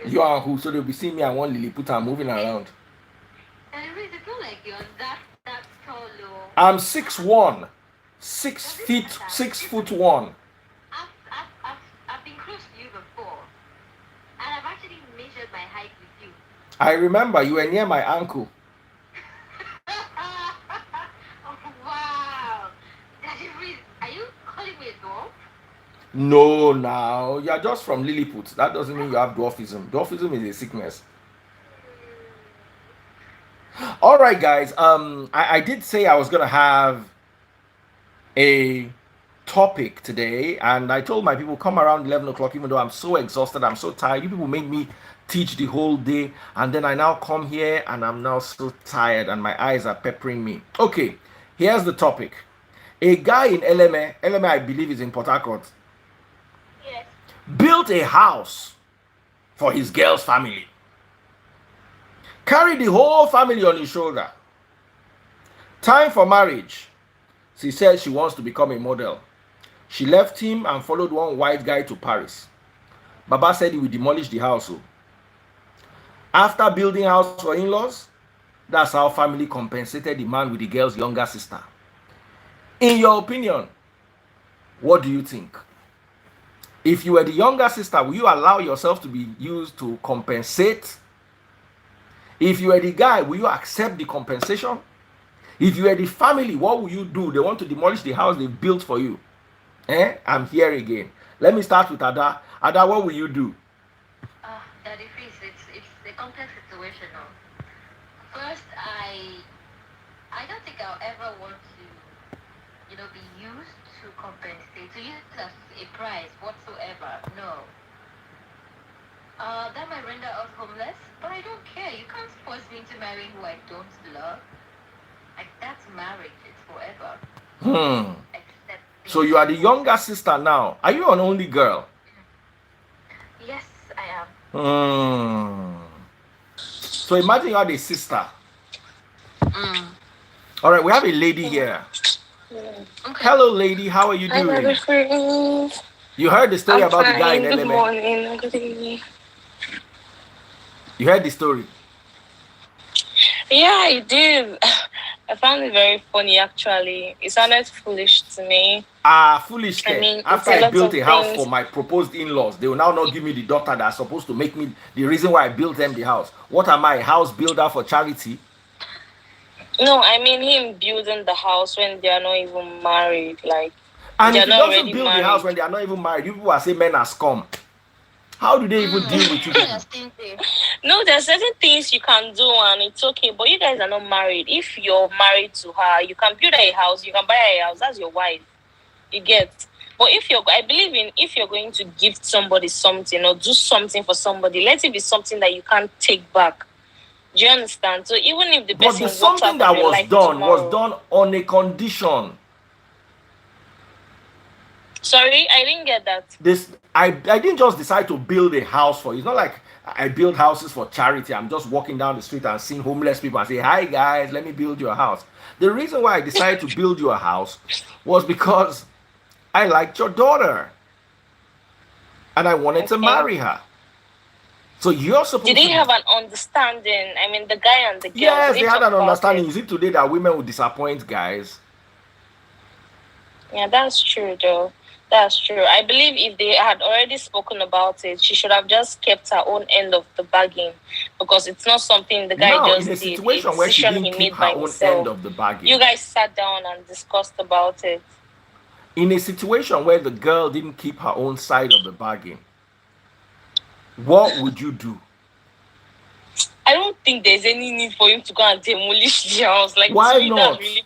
You are who? So they'll be seeing me and one Lilliput and moving around. Eleme, it's not like you're that tall, though. I'm 6'1", Does it matter? 6 foot one. I've been close to you before, and I've actually measured my height with you. I remember you were near my ankle. Oh, wow. Daddy, please, are you calling me a dwarf? No, now you're just from Lilliput. That doesn't mean you have dwarfism. Dwarfism is a sickness. All right, guys. I did say I was gonna have a topic today, and I told my people come around 11 o'clock. Even though I'm so exhausted, I'm so tired. You people make me teach the whole day, and then I now come here and I'm now so tired, and my eyes are peppering me. Okay, here's the topic. A guy in Eleme, I believe is in Port Harcourt, Yes. built a house for his girl's family. Carried the whole family on his shoulder. Time for marriage. She said she wants to become a model. She left him and followed one white guy to Paris. Baba said he will demolish the house. So, after building house for in-laws, that's how family compensated the man with the girl's younger sister. In your opinion, what do you think? If you were the younger sister, will you allow yourself to be used to compensate? If you were the guy, will you accept the compensation? If you were the family, what will you do? They want to demolish the house they built for you. I'm here again. Let me start with Ada. Ada, what will you do? Daddy, please, it's a complex situation now. First, I don't think I'll ever want to, be used to compensate, to use it as a prize whatsoever. No. That might render us homeless, but I don't care. You can't force me into marrying who I don't love. Like, that's marriage. It's forever. Except So you are the younger sister now. Are you an only girl? Yes, I am. So imagine you had a sister. All right, we have a lady here. Okay. Hello, lady. How are you Hi, doing? my friends. You heard the story I'm about the guy in fine. Good Eleme? morning. Good evening. You heard the story? Yeah, I did. I found it very funny, actually. It sounded foolish to me. Foolish. I mean, After it's a I lot built of a house for things. my proposed in-laws, they will now not give me the daughter that's supposed to make me the reason why I built them the house. What am I, a house builder for charity? No, I mean him building the house when they are not even married. Like, And they if are he not doesn't already build the house married. when they are not even married, you people are saying men are scum. How do they even deal with you people? No, there's certain things you can do and it's okay, but you guys are not married. If you're married to her, you can build a house, you can buy a house, that's your wife. You get. But I believe in, if you're going to give somebody something or do something for somebody, let it be something that you can't take back. Do you understand? So even if the But person the walks something out of that your life was tomorrow. done on a condition. Sorry, I didn't get that. I didn't just decide to build a house for you. It's not like I build houses for charity. I'm just walking down the street and seeing homeless people and say, "Hi guys, let me build your house." The reason why I decided to build your house was because I liked your daughter and I wanted to marry her. So you're supposed Did they to have an understanding? I mean, the guy and the girl. Yes, Did they they had talk an about understanding. it? Is it today that women will disappoint guys? Yeah, that's true, though. That's true. I believe if they had already spoken about it, she should have just kept her own end of the bargain, because it's not something the guy Now, in just a did. A situation where she decision didn't he keep made her by own end himself. of the bargain, You guys sat down and discussed about it. in a situation where the girl didn't keep her own side of the bargain, what would you do? I don't think there's any need for him to go and demolish the house. Like, Why to me, that's not? really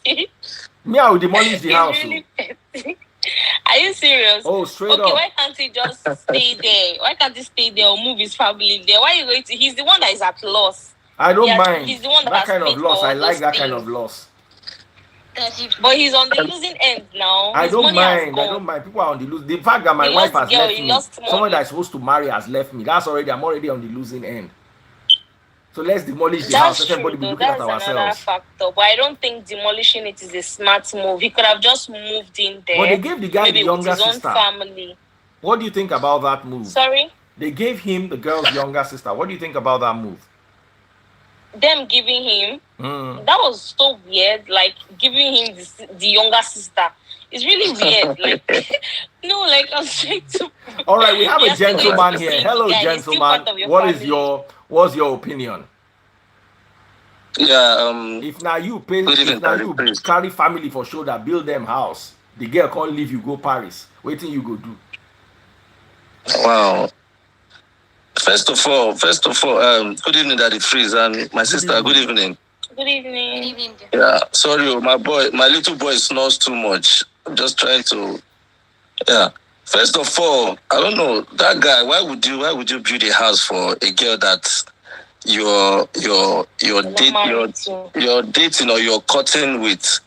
petty. Me, I will demolish the It's house. really petty. Are you serious? Oh, straight Okay, up. why can't he just stay there? Why can't he stay there or move his family there? Why are you going to? He's the one that is at loss. I don't mind He's the one that that has kind of paid for loss. I all like those that kind things. of loss. But he's on the losing end now. I His don't money has mind. I don't gone. mind. People are on the lose. The fact that my He wife lost the has girl. left He me, lost someone that money. is supposed to marry has left me. I'm already on the losing end. So let's demolish the house. That's Let true, everybody be though. looking at That's another ourselves. factor. But I don't think demolishing it is a smart move. He could have just moved in But they there, gave the guy the maybe with younger his own sister. family. What do you think about that move? Sorry? They gave him the girl's younger sister. What do you think about that move? Them giving him, Mm. that was so weird. Like giving him the younger sister. It's really weird. Like no, like I'm trying to. All right, we have a You're still going to gentleman be here. seeing the Hello, guy. He's still part gentleman. of your family. What's your opinion? Yeah, If now you pay, good if evening, now Daddy, you please. carry family for shoulder, build them house, the girl can't leave you go Paris. Waiting you go do. Wow. First of all, good evening, Daddy Freeze, and my sister. Good evening. Good Good evening. evening. Yeah, sorry, my little boy snores too much. I'm just trying to. Yeah. First of all, I don't know that guy. Why would you build a house for a girl that you're You're not married to. you're dating or you're cutting with?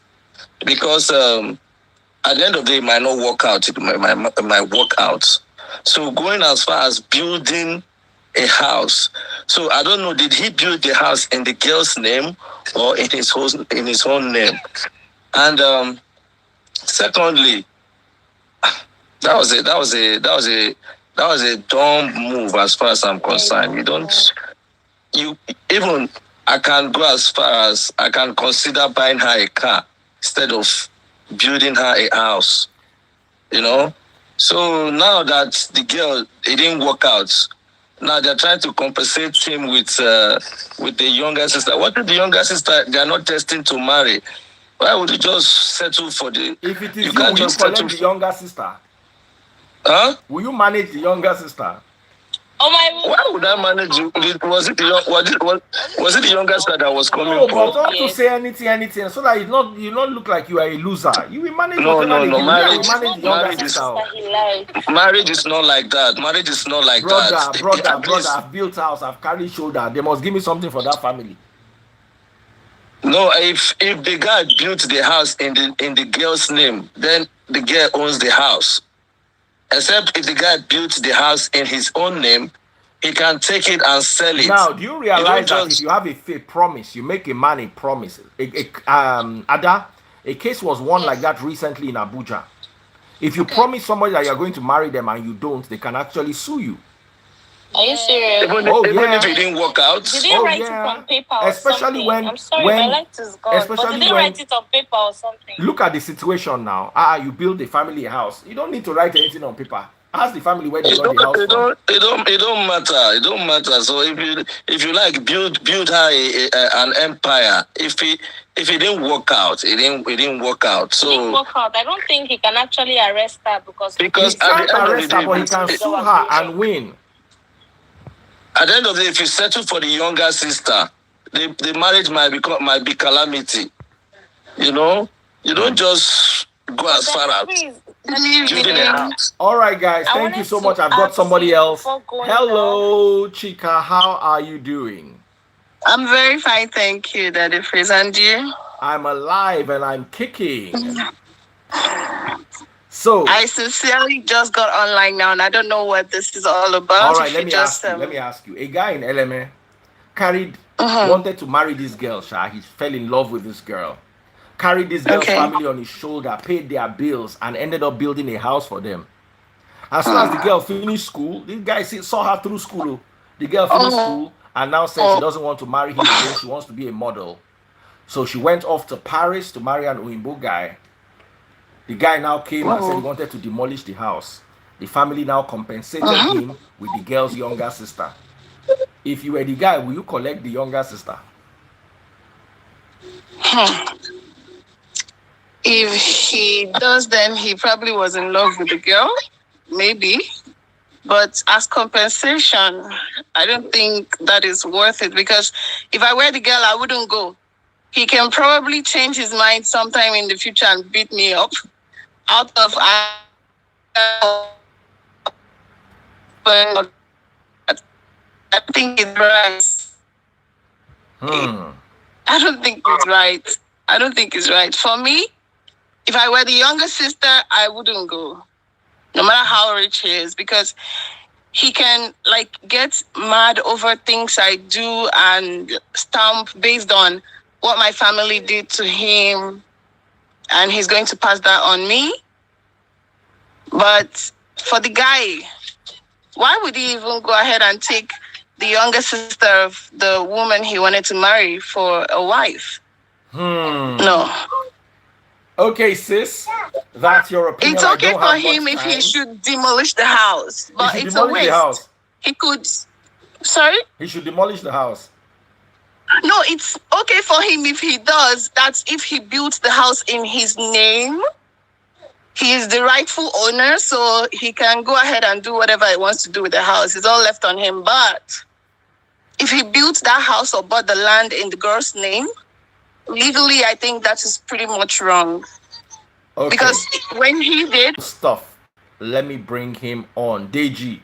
Because at the end of the day, it might not work out. It might work out. So going as far as building a house. So I don't know. Did he build the house in the girl's name or in his own name? And secondly, that was a that was a that was a that was a dumb move as far as I'm concerned. You don't you even I can go as far as I can consider buying her a car instead of building her a house. You know. So now that the girl it didn't work out, now they're trying to compensate him with the younger sister. What if the younger sister they are not testing to marry? Why would you just settle for the? If it is You you, can't will you just settle collect the for. younger sister? Huh? Will you manage the younger sister? Oh my. Why would I manage you? Was it the younger sister that was coming No, but for? don't to Yes. say anything, so that you not look like you are a loser. You will manage No, whatever no, they no. give you. Me, I will It's manage not the the younger Marriage younger is sister. sister he liked. marriage is not like that. Marriage is not like that. Brother, At least I've built house, I've carried shoulder. They must give me something for that family. no. If the guy built the house in the girl's name, then the girl owns the house. Except if the guy built the house in his own name, he can take it and sell it. Now, do you You don't realize that if just you have a promise, you make a man a promise? Ada, a case was won like Yes. that recently in Abuja. If you Okay. promise somebody that you're going to marry them and you don't, they can actually sue you. Are you serious? Oh, even yeah. if it didn't work out. Did they Oh write yeah. it on paper or Especially something? I'm sorry, my light is gone. But especially did they when write it on paper or something? look at the situation now. You build a family house. You don't need to write anything on paper. Ask the family where they It got don't, the house it from. don't matter. It don't matter. So if you like build her an empire. If it didn't work out, it didn't work out. It didn't So work out. I don't think he can actually arrest her because He because at can't the end of the arrest her, day, but he can sue her and win. at the end of the day, if you settle for the younger sister, the marriage might be calamity. You know, you don't just go as far as building a house. All right, guys. I Thank you wanted so to much. I've got ask somebody you else. before going Hello, Chica. How are you doing? I'm very fine, thank you, Daddy Freeze. And you? I'm alive and I'm kicking. So, I sincerely just got online now, and I don't know what this is all about. all right. If Let you me just, ask you. Let me ask you. A guy in Eleme Mhm. wanted to marry this girl. He fell in love with this girl. Carried this girl's Okay. family on his shoulder, paid their bills, and ended up building a house for them. As soon as the girl finished school, this guy saw her through school. The girl finished school and now said she doesn't want to marry him again. She wants to be a model. So she went off to Paris to marry an Oimbo guy. The guy now came and said he wanted to demolish the house. The family now compensated him with the girl's younger sister. If you were the guy, will you collect the younger sister? If he does, then he probably was in love with the girl, maybe. But as compensation, I don't think that is worth it, because if I were the girl, I wouldn't go. He can probably change his mind sometime in the future and beat me up out of. But I think it's right. I don't think it's right. I don't think it's right. For me, if I were the younger sister, I wouldn't go, no matter how rich he is, because he can like get mad over things I do and stamp based on what my family did to him, and he's going to pass that on me. But for the guy, Why would he even go ahead and take the younger sister of the woman he wanted to marry for a wife? No. Okay, sis, that's your opinion. It's I okay don't for have him much if he time. should demolish the house, He but should it's a demolish the waste. house. He could. Sorry? He should demolish the house. No, it's okay for him if he does. That's if he built the house in his name. He is the rightful owner, so he can go ahead and do whatever he wants to do with the house. It's all left on him. But if he built that house or bought the land in the girl's name, legally, I think that is pretty much wrong. Okay. Because when he did stuff, let me bring him on. Deji.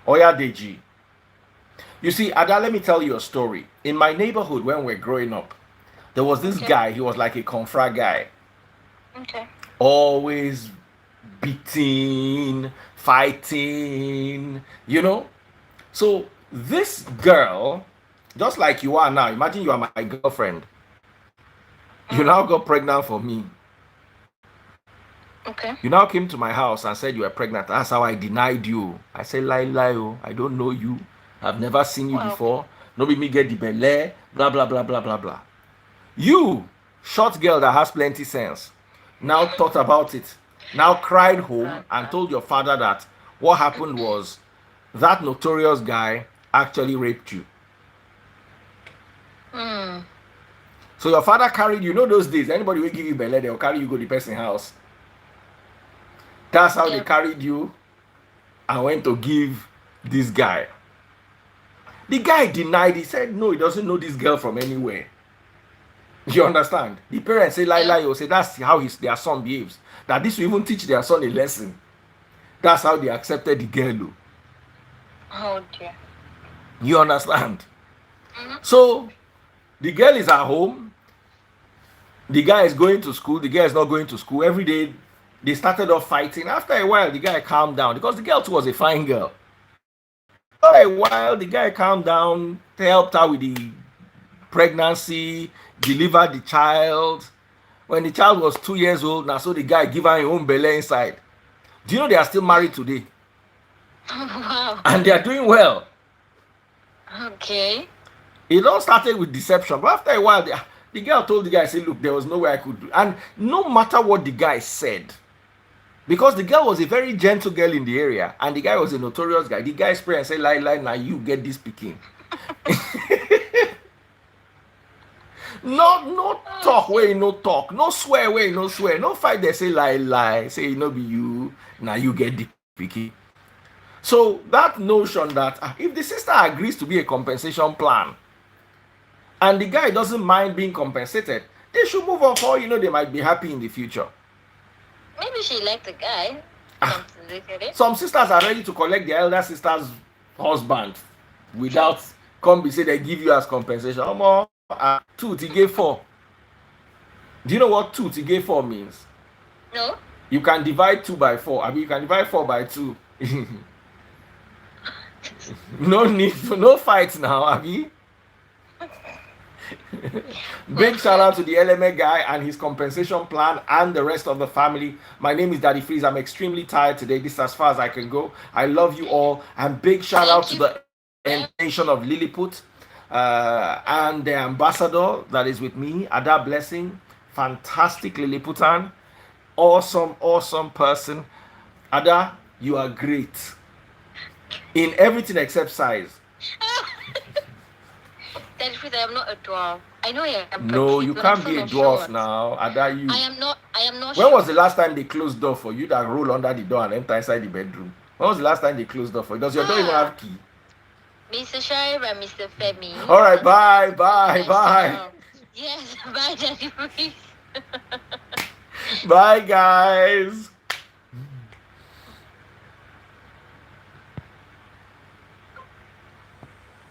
Oh yeah, Deji. You see, Ada, let me tell you a story. In my neighborhood, when we were growing up, there was this guy. He was like a confra guy. Okay. Always beating, fighting, you know. So this girl, just like you are now, imagine you are my girlfriend. You now got pregnant for me. Okay. You now came to my house and said you were pregnant. That's how I denied you. I said, lie, oh, I don't know you. I've never seen you before. Nobody me get the belay, blah, blah, blah, blah, blah, blah. You, short girl that has plenty sense, now thought about it. Now cried home and told your father that what happened was that notorious guy actually raped you. So your father carried you. You know those days, anybody will give you belay, they'll carry you go to the person's house. That's how they carried you and went to give this guy. The guy denied. He said, no, he doesn't know this girl from anywhere. You understand? The parents say, lie, say that's how their son behaves. That this will even teach their son a lesson. That's how they accepted the girl. Oh dear. You understand? So, the girl is at home. The guy is going to school. The girl is not going to school. Every day, they started off fighting. After a while, the guy calmed down because the girl too was a fine girl. After a while, the guy calmed down, helped her with the pregnancy, delivered the child. When the child was 2 years old, now so the guy give her his own belly inside. Do you know they are still married today? Wow. And they are doing well. Okay. It all started with deception, but after a while, the girl told the guy, say, look, there was no way I could do. And no matter what the guy said, because the girl was a very gentle girl in the area, and the guy was a notorious guy. The guy sprayed and said, lie, now you get this picking. No talk where you no talk, no swear where you no swear, no fight they say lie, say no be you, now you get the picking. So that notion that if the sister agrees to be a compensation plan, and the guy doesn't mind being compensated, they should move on for, they might be happy in the future. Maybe she liked the guy. Some sisters are ready to collect their elder sister's husband without come say they give you as compensation. Two to give 4. Do you know what 2 to give 4 means? No. You can divide 2 by 4. I mean, you can divide 4 by 2. No need for no fights now, Abby. Big shout out to the Eleme guy and his compensation plan and the rest of the family. My name is Daddy Freeze. I'm extremely tired today. This is as far as I can go. I love you all. And big shout out to the nation of Lilliput and the ambassador that is with me, Ada Blessing. Fantastic Lilliputan. Awesome person. Ada, you are great in everything except size. Daddy Freeze, I am not a dwarf. I know I am. No, you can't be a dwarf now. Ada, you. I am not. When was the last time they closed door for you that roll under the door and enter inside the bedroom? When was the last time they closed door for you? Does your door even have key? Mr. Shire and Mr. Femi. All right, bye. Yes, bye, Daddy Freeze. Bye, guys.